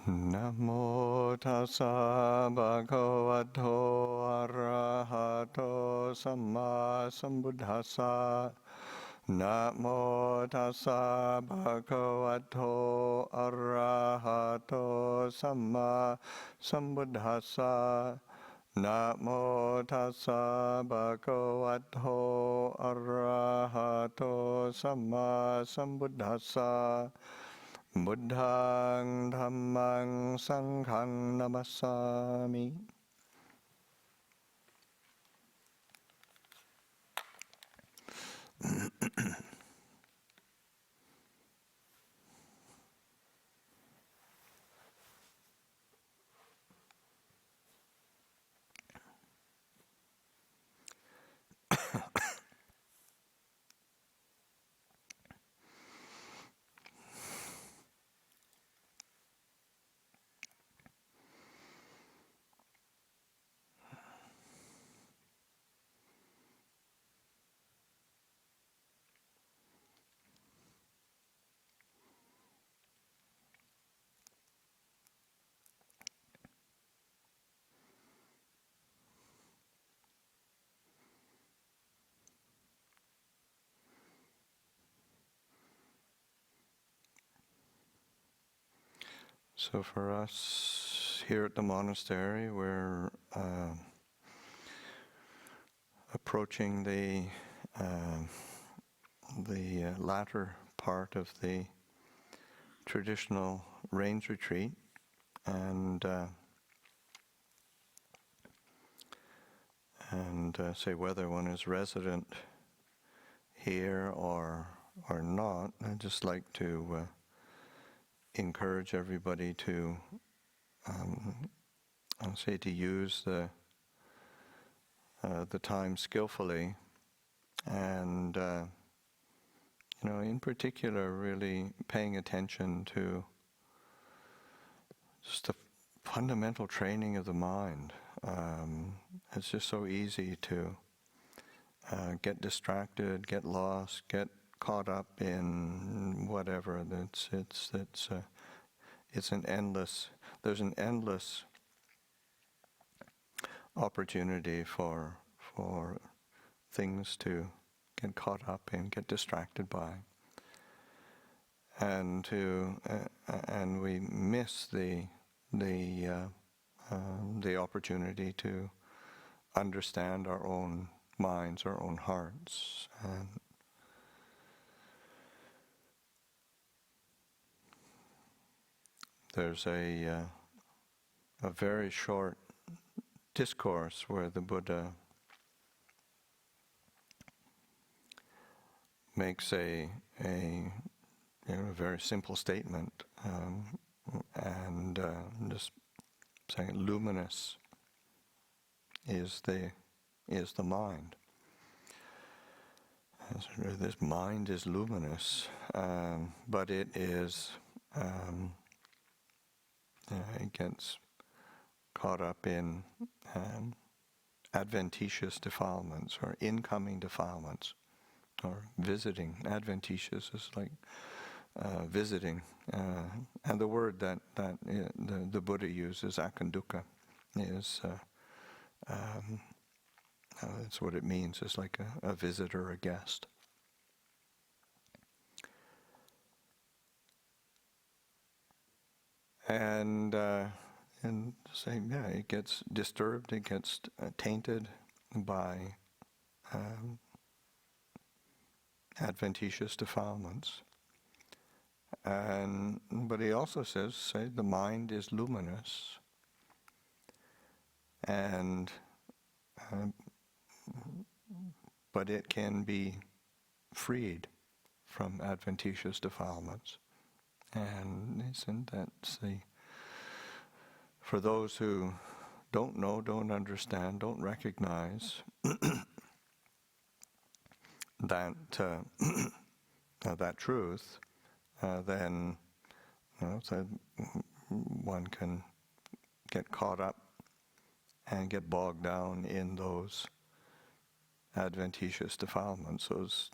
Namo tassa bhagavato arahato samma sambuddhassa. Namo tassa bhagavato arahato samma sambuddhassa. Namo tassa bhagavato arahato samma sambuddhassa. Buddhaṃ Dhammaṃ Sanghaṃ Namassāmi. So for us here at the monastery, we're approaching the latter part of the traditional rains retreat, and say whether one is resident here or not, I'd just like to encourage everybody to to use the time skillfully, and in particular, really paying attention to just the fundamental training of the mind. It's just so easy to get distracted, get lost, get caught up in whatever. There's an endless opportunity for things to get caught up in, get distracted by, and we miss the opportunity to understand our own minds, our own hearts. And there's a very short discourse where the Buddha makes a very simple statement, and just saying, luminous is the mind. This mind is luminous, but it is it gets caught up in adventitious defilements or incoming defilements, or visiting. Adventitious is like visiting, and the word that the Buddha uses, akanduka, is that's what it means. It's like a visitor, a guest. And saying, it gets disturbed, it gets tainted by adventitious defilements. But he also says, the mind is luminous, and but it can be freed from adventitious defilements. And isn't that for those who don't know, don't understand, don't recognize that that truth, then so one can get caught up and get bogged down in those adventitious defilements, those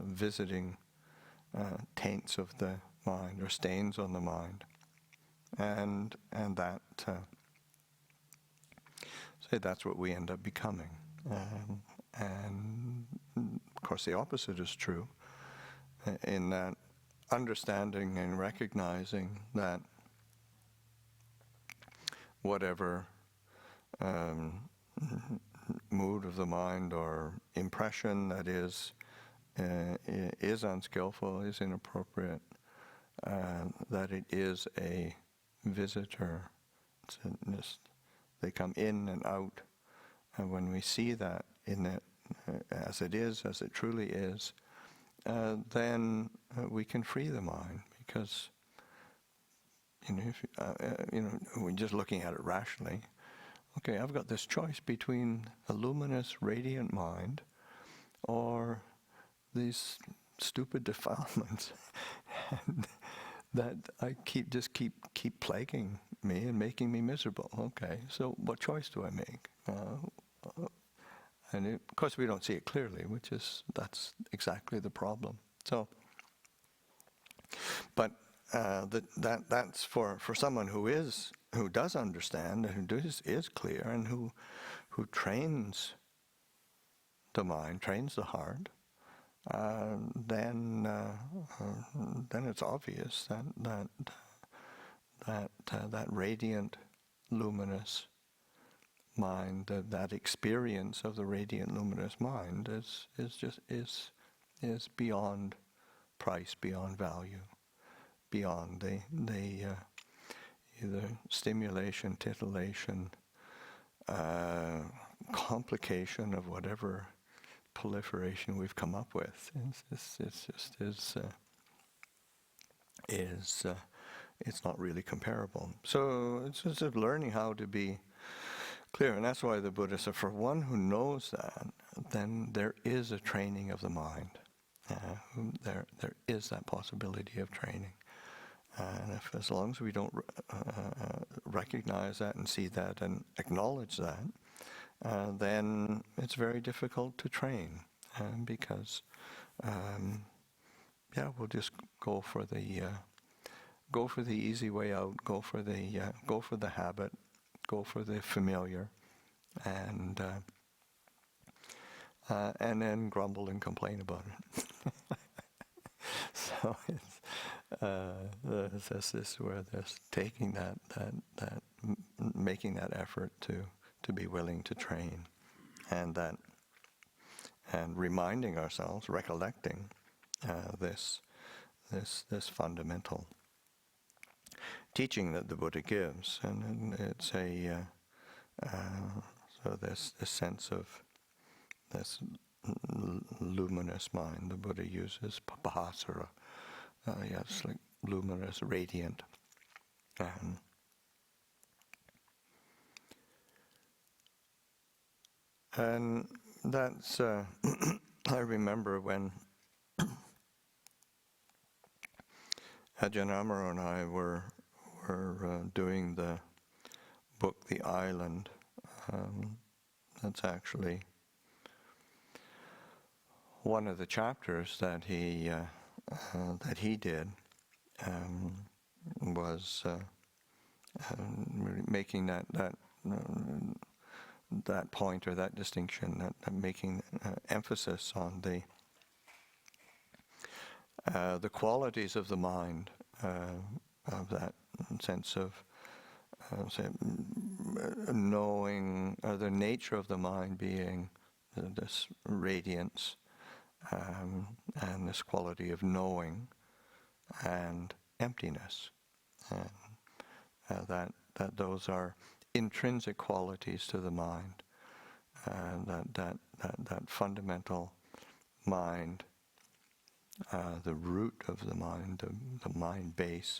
visiting taints of the mind or stains on the mind. and that that's what we end up becoming. And of course, the opposite is true. In that understanding and recognizing that whatever mood of the mind or impression that is unskillful, is inappropriate, that it is a visitor. They come in and out, and when we see that in it as it is, as it truly is, then we can free the mind, because if we're just looking at it rationally. Okay, I've got this choice between a luminous, radiant mind or these stupid defilements and that I keep plaguing me and making me miserable. Okay, so what choice do I make? And of course, we don't see it clearly, that's exactly the problem. So, but that's for someone who does understand and who is clear and who trains the mind, trains the heart. Then it's obvious that radiant, luminous mind, that experience of the radiant, luminous mind is beyond price, beyond value, beyond the either stimulation, titillation, complication of whatever proliferation we've come up with. It's not really comparable. So it's just learning how to be clear, and that's why the Buddha said, for one who knows that, then there is a training of the mind. There is that possibility of training, and as long as we don't recognize that and see that and acknowledge that, then it's very difficult to train, because we'll just go for the easy way out, go for the habit, go for the familiar, and then grumble and complain about it. So it's this where there's taking that making that effort to be willing to train, and reminding ourselves, recollecting this fundamental teaching that the Buddha gives, and it's so this sense of this luminous mind. The Buddha uses Bahasara, it's like luminous, radiant, and that's I remember when Ajahn Amaro and I were doing the book The Island. That's actually one of the chapters that he did, was making that point, or that distinction, that making emphasis on the qualities of the mind, of that sense of knowing, or the nature of the mind being this radiance, and this quality of knowing and emptiness, and that those are intrinsic qualities to the mind, that fundamental mind, the root of the mind, the mind base.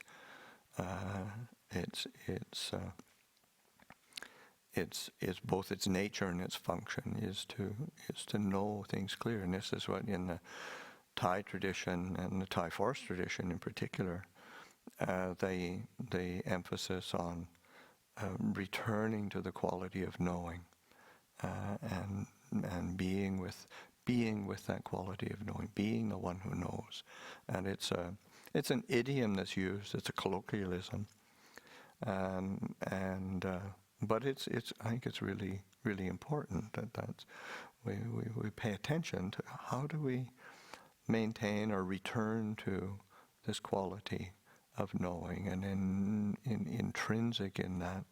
It's both its nature and its function is to know things clear, and this is what in the Thai tradition and the Thai forest tradition in particular, they emphasis on returning to the quality of knowing, and being with that quality of knowing, being the one who knows. And it's an idiom that's used, it's a colloquialism, and but it's I think it's really important that we pay attention to how do we maintain or return to this quality of knowing, and intrinsic in that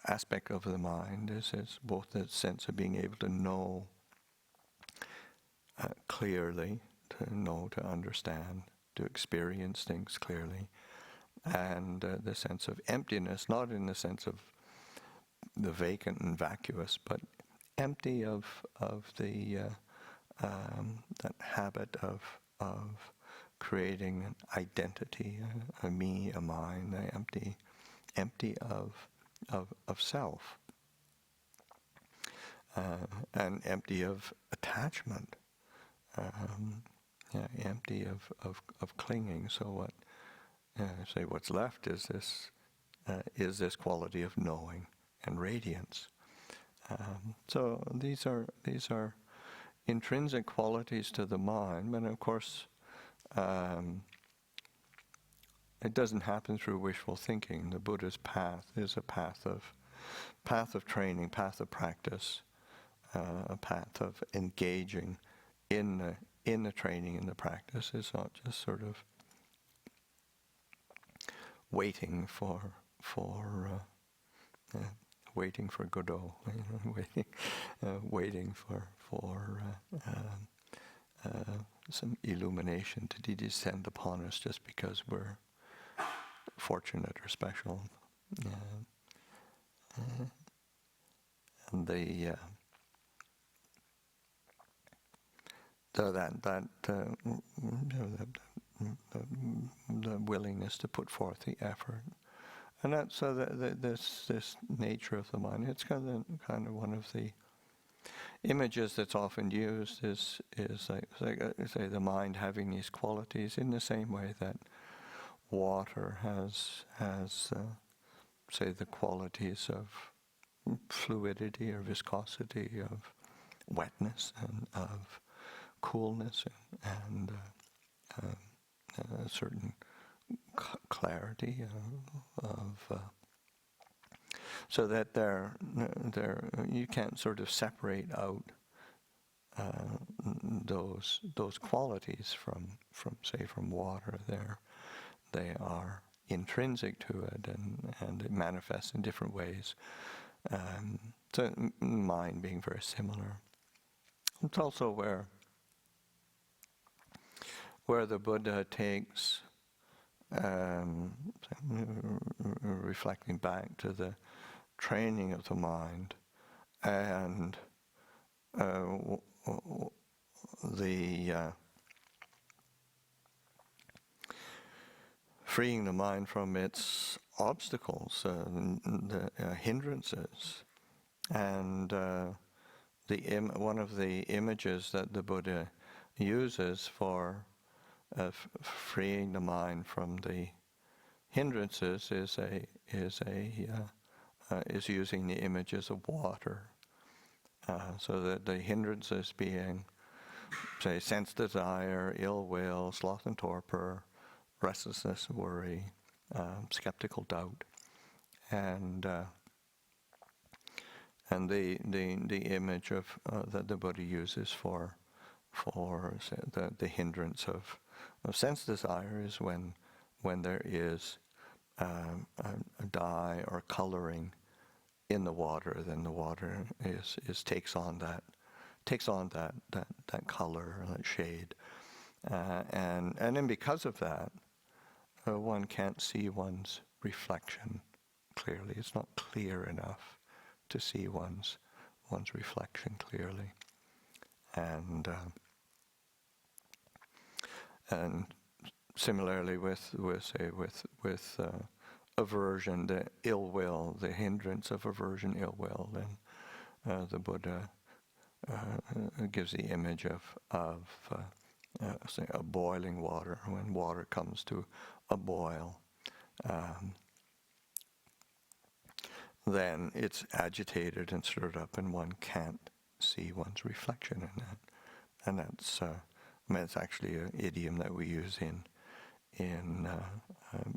aspect of the mind is both the sense of being able to know clearly, to understand, to experience things clearly, and the sense of emptiness, not in the sense of the vacant and vacuous, but empty of the that habit of creating an identity, a me, a mine, empty of self, and empty of attachment, empty of clinging. So what? Say what's left is this quality of knowing and radiance. So these are intrinsic qualities to the mind, but of course it doesn't happen through wishful thinking. The Buddha's path is a path of training, path of practice, a path of engaging in the training and the practice. It's not just sort of waiting for Godot, waiting for some illumination to descend upon us just because we're fortunate or special. And the willingness to put forth the effort, and that's so that this nature of the mind. It's kind of one of the images that's often used is like say the mind having these qualities in the same way that water has say the qualities of fluidity or viscosity, of wetness and of coolness and a certain clarity of so that there you can't sort of separate out those qualities from water. They are intrinsic to it, and it manifests in different ways. So mind being very similar. It's also where the Buddha takes, reflecting back to the training of the mind and the freeing the mind from its obstacles, the hindrances, and one of the images that the Buddha uses for freeing the mind from the hindrances is using the images of water, so that the hindrances being, say, sense desire, ill will, sloth and torpor, restlessness, worry, skeptical doubt, and the image of that the Buddha uses for say, the hindrance of sense desire is when there is a dye or coloring in the water, then the water takes on that color, that shade, and then because of that, one can't see one's reflection clearly. It's not clear enough to see one's reflection clearly, and similarly with aversion, the ill will, the hindrance of aversion, ill will, then the Buddha gives the image of say a boiling water. When water comes to a boil, then it's agitated and stirred up, and one can't see one's reflection in that. And that's it's actually an idiom that we use in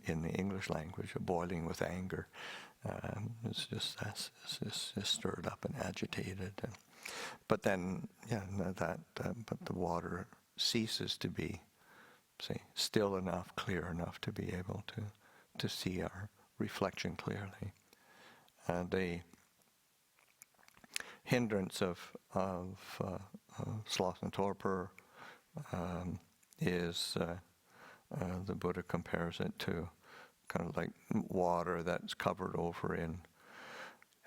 the English language, boiling with anger. It's just stirred up and agitated. But then, but the water ceases to be, say, still enough, clear enough to be able to see our reflection clearly. The hindrance of sloth and torpor is, the Buddha compares it to kind of like water that's covered over in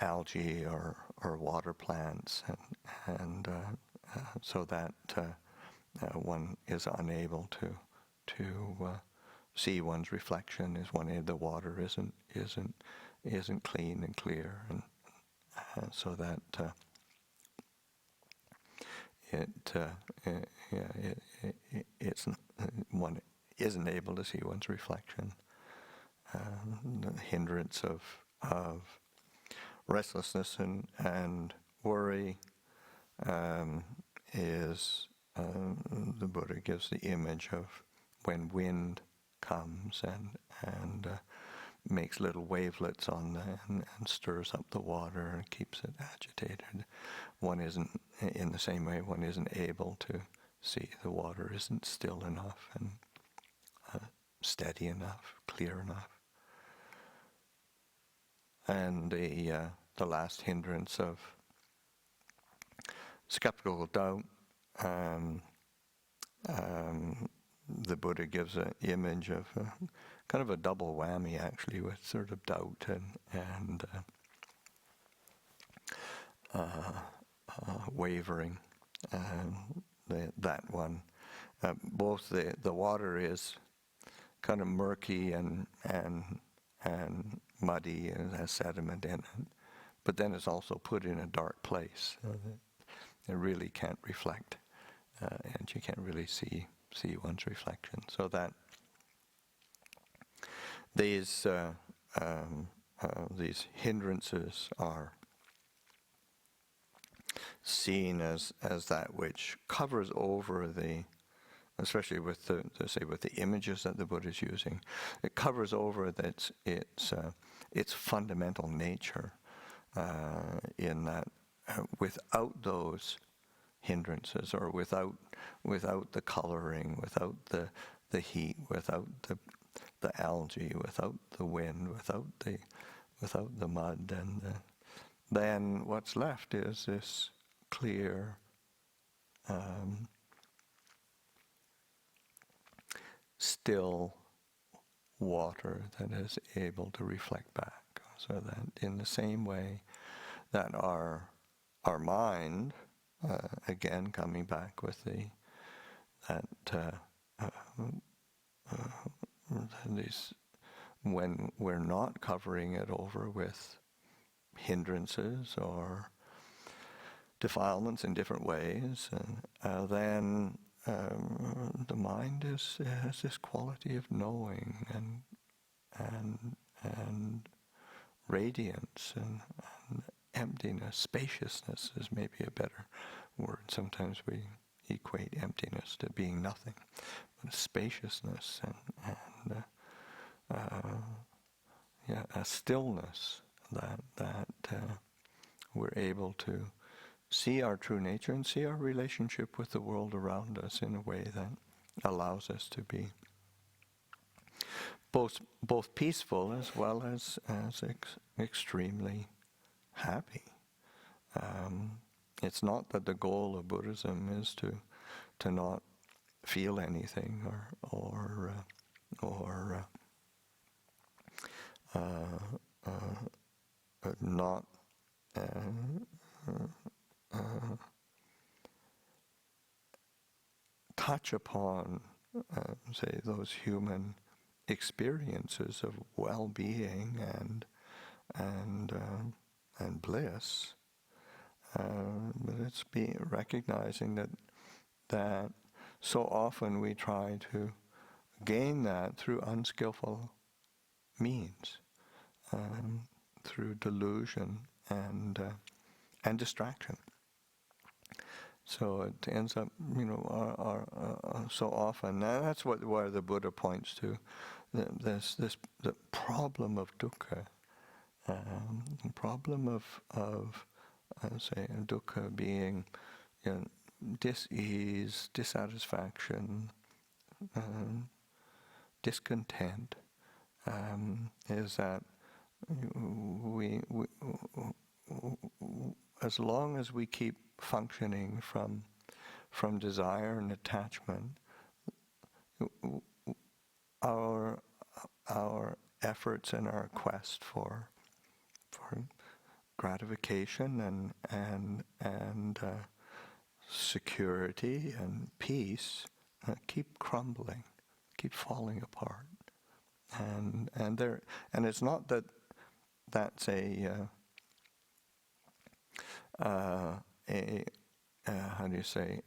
algae or water plants, and so that one is unable to see one's reflection, is when the water isn't clean and clear, and so that it's one isn't able to see one's reflection. The hindrance of restlessness and worry is, the Buddha gives the image of when wind comes and makes little wavelets on and stirs up the water and keeps it agitated. One isn't, in the same way, one isn't able to see the water isn't still enough and steady enough, clear enough. And the last hindrance of skeptical doubt, the Buddha gives an image of kind of a double whammy, actually, with sort of doubt and wavering. That one, both the water is kind of murky and muddy and has sediment in it, but then it's also put in a dark place, so that it really can't reflect, and you can't really see one's reflection. So that these hindrances are seen as that which covers over especially with the images that the Buddha is using, it covers over its fundamental nature, in that without those hindrances, or without the coloring, without the heat, without the algae, without the wind, without the mud, and then what's left is this clear, still water that is able to reflect back. So that in the same way that our mind, again coming back with when we're not covering it over with hindrances or defilements in different ways, then the mind has this quality of knowing and radiance and emptiness. Spaciousness is maybe a better word. Sometimes we equate emptiness to being nothing, but spaciousness and a stillness that we're able to see our true nature and see our relationship with the world around us in a way that allows us to be both peaceful as well as extremely happy. It's not that the goal of Buddhism is to not feel anything or not touch upon, say, those human experiences of well-being and bliss, but it's recognizing that so often we try to gain that through unskillful means, through delusion and distraction. So it ends up, so often, and that's where the Buddha points to, the problem of dukkha, the problem of say dukkha being, dis-ease, dissatisfaction, discontent, is that we as long as we keep functioning from desire and attachment, our efforts and our quest for gratification and security and peace keep crumbling, keep falling apart, and it's not that that's how do you say,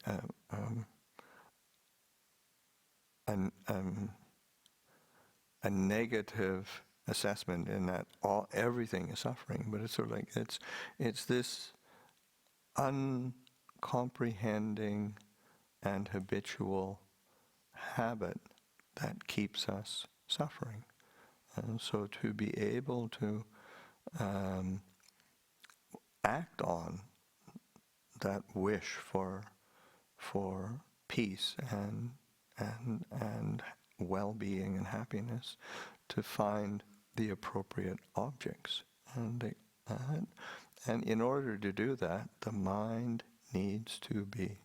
a negative assessment in that everything is suffering, but it's sort of like it's this uncomprehending and habitual habit that keeps us suffering. And so to be able to act on that wish for peace and well-being and happiness, to find the appropriate objects, and in order to do that, the mind needs to be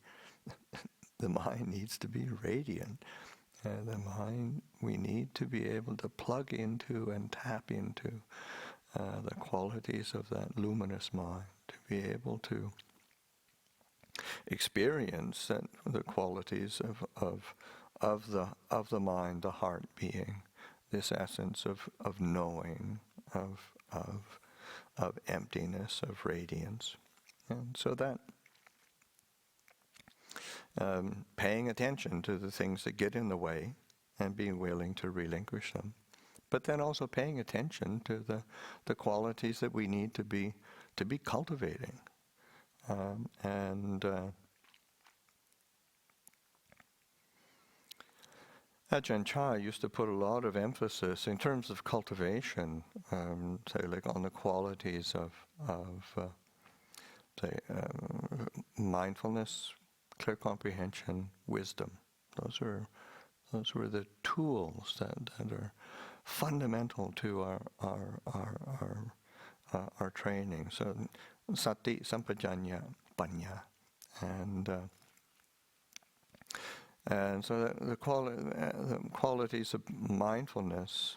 radiant. We need to be able to plug into and tap into the qualities of that luminous mind, to be able to experience the qualities of the mind, the heart being this essence of knowing, of emptiness, of radiance. And so that paying attention to the things that get in the way and being willing to relinquish them. But then also paying attention to the qualities that we need to be cultivating. Ajahn Chah used to put a lot of emphasis in terms of cultivation, say like on the qualities of mindfulness, clear comprehension, wisdom. Those were the tools that are fundamental to our training. So sati, sampajanya, panya, and so the qualities of mindfulness.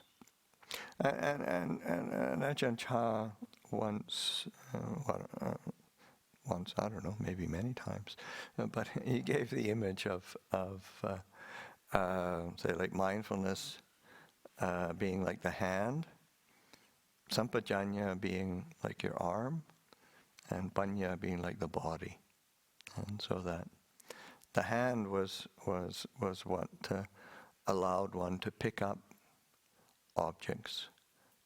And Ajahn Chah once, I don't know, maybe many times, but he gave the image of say like mindfulness being like the hand, sampajanya being like your arm, and panya being like the body. And so that the hand was what allowed one to pick up objects,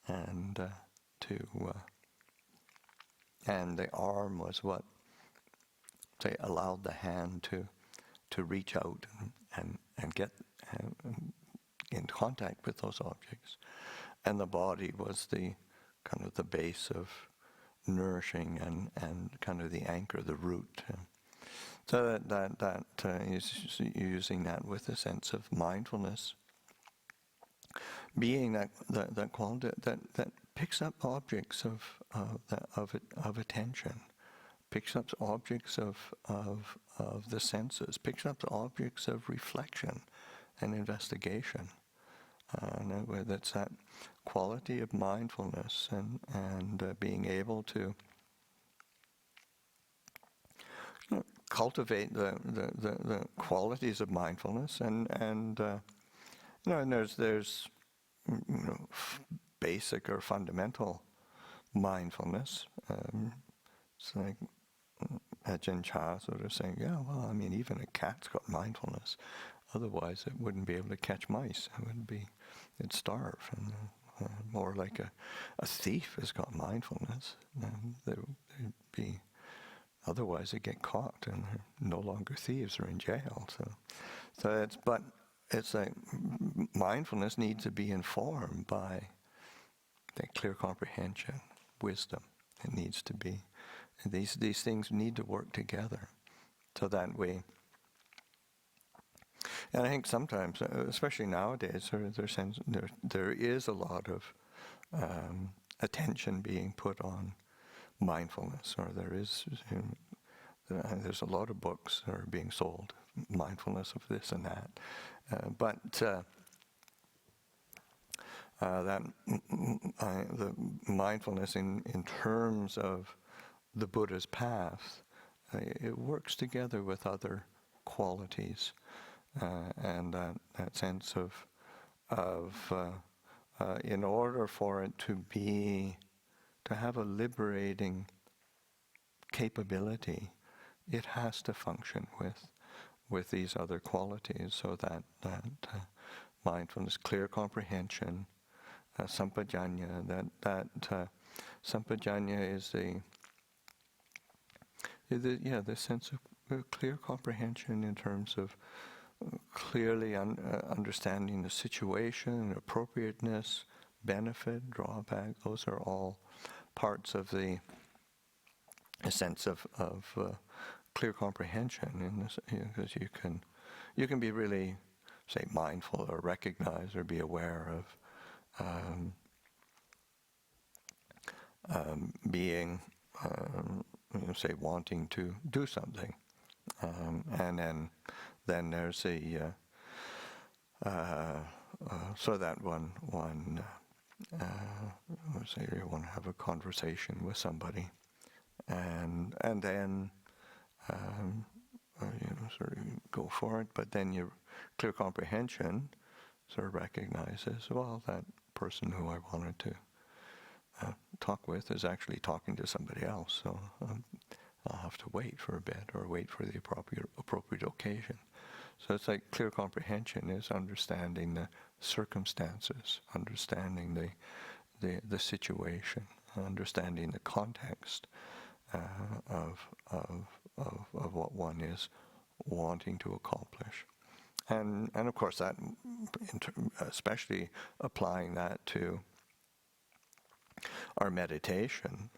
and and the arm was what allowed the hand to reach out and get in contact with those objects, and the body was the kind of the base of nourishing and kind of the anchor, the root. So that is using that with a sense of mindfulness, being that quality that picks up objects of attention, picks up objects of the senses, picks up objects of reflection and investigation. And that's that quality of mindfulness and being able to cultivate the qualities of mindfulness, and there's basic or fundamental mindfulness. It's like Ajahn Chah sort of saying, yeah, well, I mean, even a cat's got mindfulness. Otherwise, it wouldn't be able to catch mice. It'd starve. And more like a thief has got mindfulness. They'd be Otherwise, they get caught and they're no longer thieves or in jail. So it's like mindfulness needs to be informed by that clear comprehension, wisdom. It needs to be. These things need to work together, so that way. And I think sometimes, especially nowadays, there is a lot of attention being put on mindfulness, or there's a lot of books that are being sold, mindfulness of this and that. The mindfulness in terms of the Buddha's path, it works together with other qualities, and that sense of in order for it to have a liberating capability, it has to function with these other qualities, so that mindfulness, clear comprehension, sampajanya, that sampajanya is the sense of clear comprehension in terms of clearly understanding the situation, appropriateness, benefit, drawback. Those are all parts of a sense of clear comprehension in this, because you can be really, say, mindful or recognize or be aware of being, say, wanting to do something, and then there's so that one say you want to have a conversation with somebody, and then sort of go for it, but then your clear comprehension sort of recognizes, well, that person who I wanted to talk with is actually talking to somebody else, so I'll have to wait for a bit, or wait for the appropriate occasion. So it's like clear comprehension is understanding the circumstances, understanding the situation, understanding the context of what one is wanting to accomplish. And of course that, especially applying that to our meditation,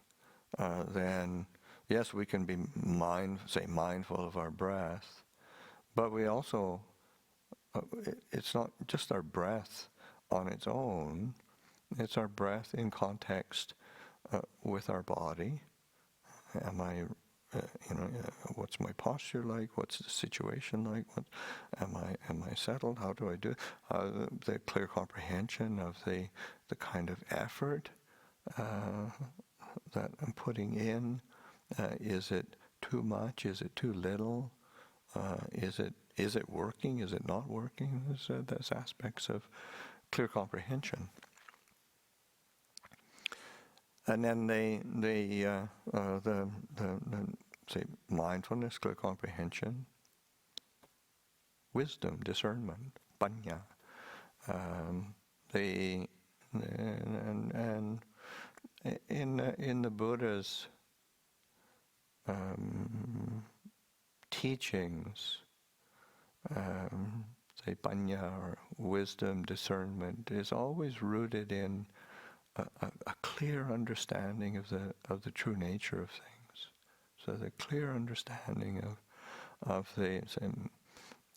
then yes, we can be mindful of our breath, but we also, it's not just our breath on its own, it's our breath in context with our body. Am I, what's my posture like? What's the situation like? Am I settled? How do I do it? The clear comprehension of the kind of effort that I'm putting in. Is it too much? Is it too little? Is it working? Is it not working? There's aspects of clear comprehension. And then the say mindfulness, clear comprehension, wisdom, discernment, panya. And in the Buddha's teachings, say panya or wisdom, discernment, is always rooted in a clear understanding of the true nature of things. So the clear understanding of the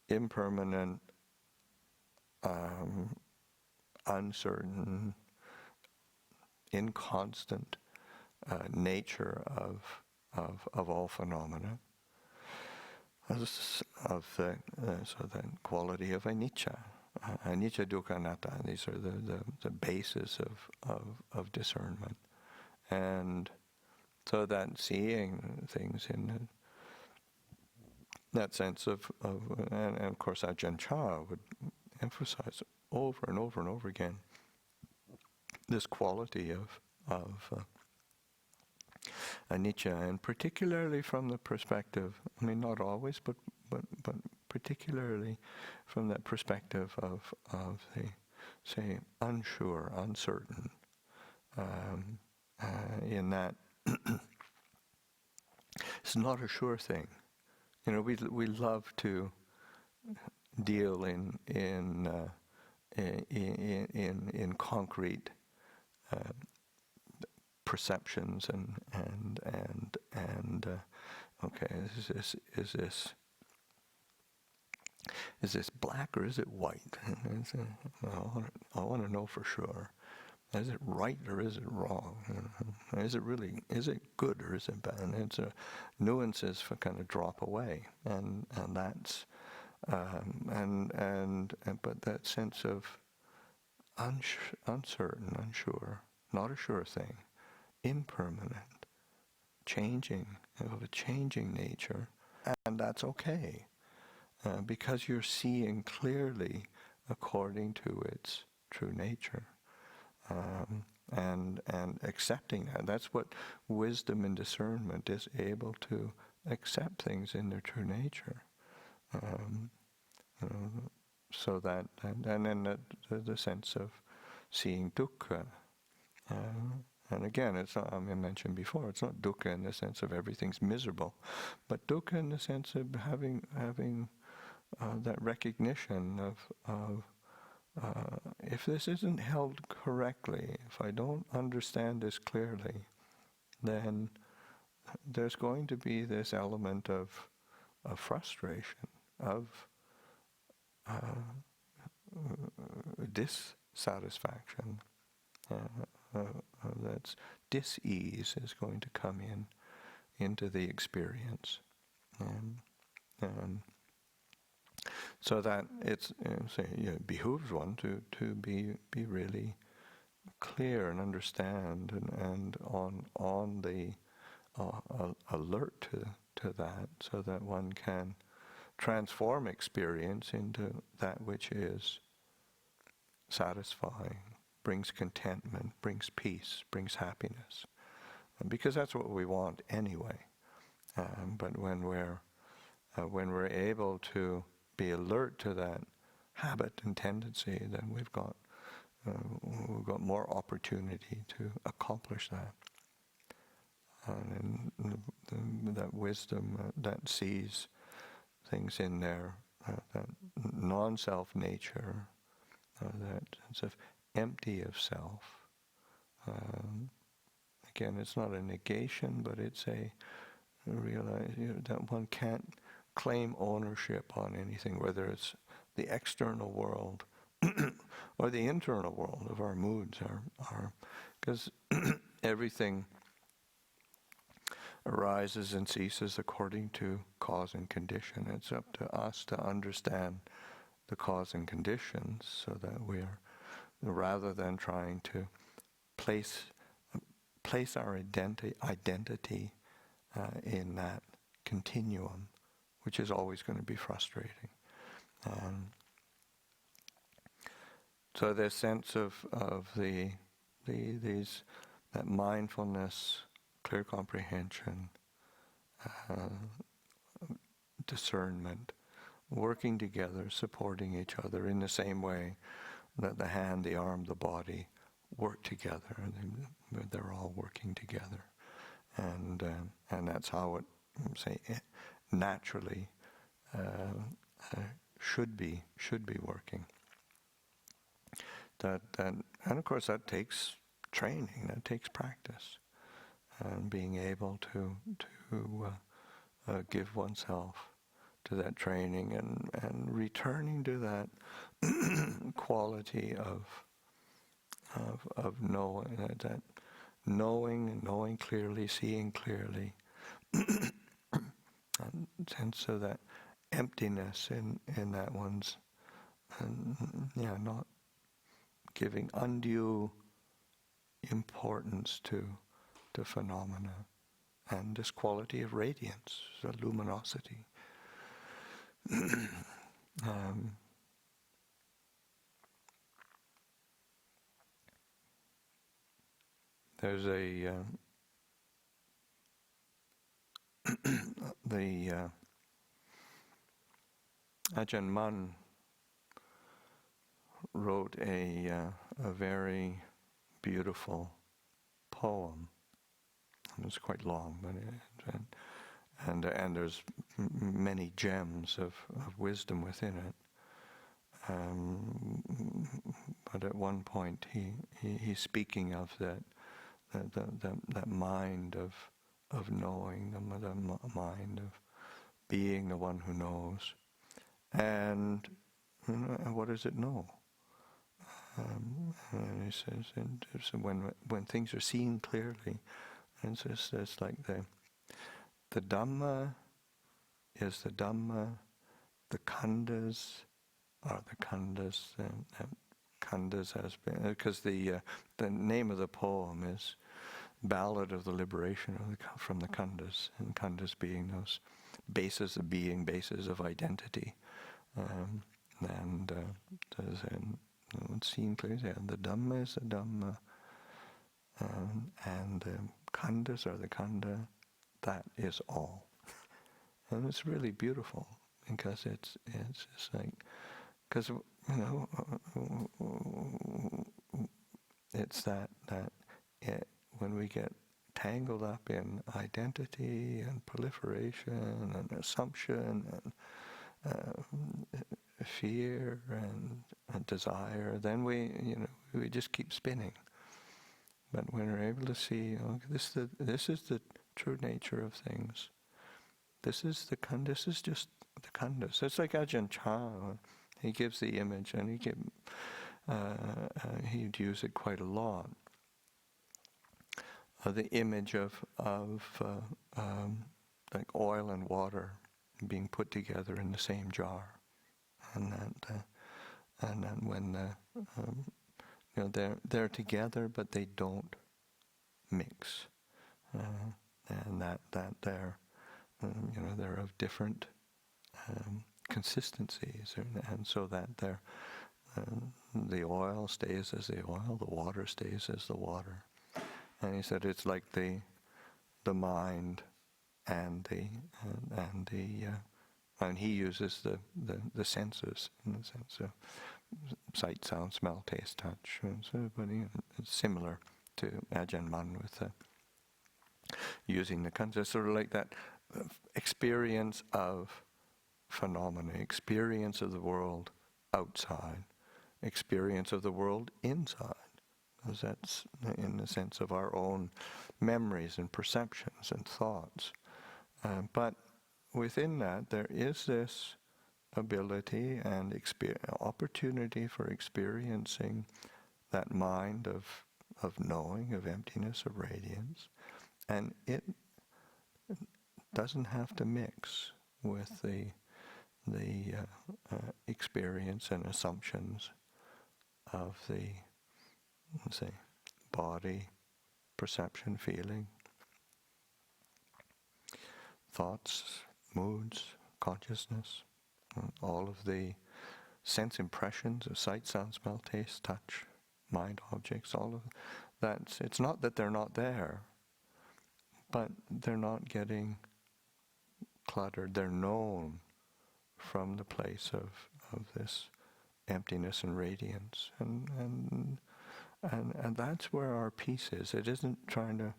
impermanent, uncertain, inconstant nature of all phenomena, of the quality of anicca. Anicca, dukkha, anatta. These are the basis of discernment, and so that seeing things in that sense of and of course Ajahn Chah would emphasize over and over and over again this quality of anicca, and particularly from the perspective, I mean not always, but particularly from that perspective of the, say, unsure, uncertain, in that It's not a sure thing. We love to deal in concrete perceptions and okay, is this black or is it white? I want to know for sure. Is it right or is it wrong? Is it good or is it bad? And it's nuances for kind of drop away, and that's but that sense of uncertain, unsure, not a sure thing, impermanent, changing, of a changing nature, and that's okay, because you're seeing clearly according to its true nature. And accepting that. That's what wisdom and discernment is, able to accept things in their true nature. So that, and then the sense of seeing dukkha. And again, it's not, I mentioned before, it's not dukkha in the sense of everything's miserable, but dukkha in the sense of having that recognition of if this isn't held correctly, if I don't understand this clearly, then there's going to be this element of frustration, of dissatisfaction. That's dis-ease is going to come into the experience, and so that it behooves one to be really clear and understand and on the alert to that, so that one can transform experience into that which is satisfying, brings contentment, brings peace, brings happiness, because that's what we want anyway. But when we're able to be alert to that habit and tendency, then we've got more opportunity to accomplish that. And that wisdom that sees things in their that non-self nature, that sense of empty of self. Again, it's not a negation, but it's a realize that one can't claim ownership on anything, whether it's the external world or the internal world of our moods, because everything arises and ceases according to cause and condition. It's up to us to understand the cause and conditions, so that we're, rather than trying to place our identity in that continuum, which is always going to be frustrating. So this sense of that mindfulness, clear comprehension, discernment, working together, supporting each other in the same way that the hand, the arm, the body work together. They're all working together, and that's how it, naturally should be working. And of course that takes training, that takes practice, and being able to give oneself to that training and returning to that quality of knowing, that knowing clearly, seeing clearly, and sense of that emptiness in that one's, not giving undue importance to phenomena, and this quality of radiance, the luminosity. There's the Ajahn Mun wrote a very beautiful poem. It's quite long, but and there's many gems of wisdom within it. But at one point he's speaking of that mind of knowing, the mind of being the one who knows. And what does it know? And he says, and so when things are seen clearly, and so it's like the Dhamma is the Dhamma, the khandhas are the khandhas. Khandhas has been, because the name of the poem is Ballad of the Liberation from the khandhas, and khandhas being those bases of being, bases of identity. It's seen clearly, and the Dhamma is the Dhamma, and the khandhas are the khandha, that is all. And it's really beautiful, because it's just like, because it's that when we get tangled up in identity and proliferation and assumption and fear and desire, then we just keep spinning. But when we're able to see, this is the true nature of things. This is just the khandhas. It's like Ajahn Pasanno. He gives the image, and he'd use it quite a lot. The image of like oil and water being put together in the same jar, and then when they're together, but they don't mix, and that they're they're of different consistencies, and so that the oil stays as the oil, the water stays as the water. And he said it's like the mind and and he uses the senses in the sense of sight, sound, smell, taste, touch. And so, but it's similar to Ajahn Man with using the khandhas, sort of like that experience of phenomena, experience of the world outside, experience of the world inside. Because that's in the sense of our own memories and perceptions and thoughts. But within that, there is this ability and opportunity for experiencing that mind of knowing, of emptiness, of radiance. And it doesn't have to mix with the experience and assumptions of the, let's say, body, perception, feeling, thoughts, moods, consciousness, all of the sense impressions of sight, sound, smell, taste, touch, mind objects, all of that. It's not that they're not there, but they're not getting cluttered. They're known from the place of this emptiness and radiance, and that's where our peace is. It isn't trying to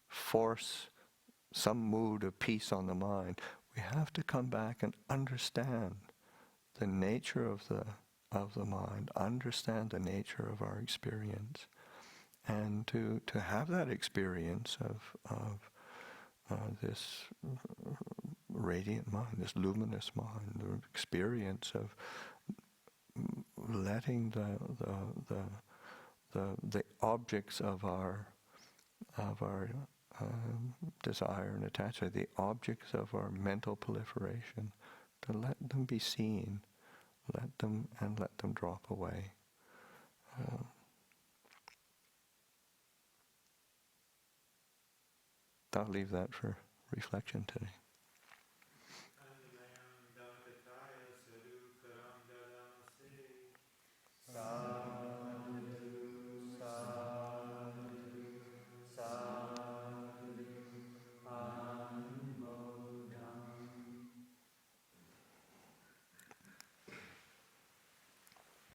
force some mood of peace on the mind. We have to come back and understand the nature of the mind, understand the nature of our experience, and to have that experience of this radiant mind, this luminous mind, the experience of letting the objects of our desire and attachment, the objects of our mental proliferation, to let them be seen, let them drop away. I'll leave that for reflection today.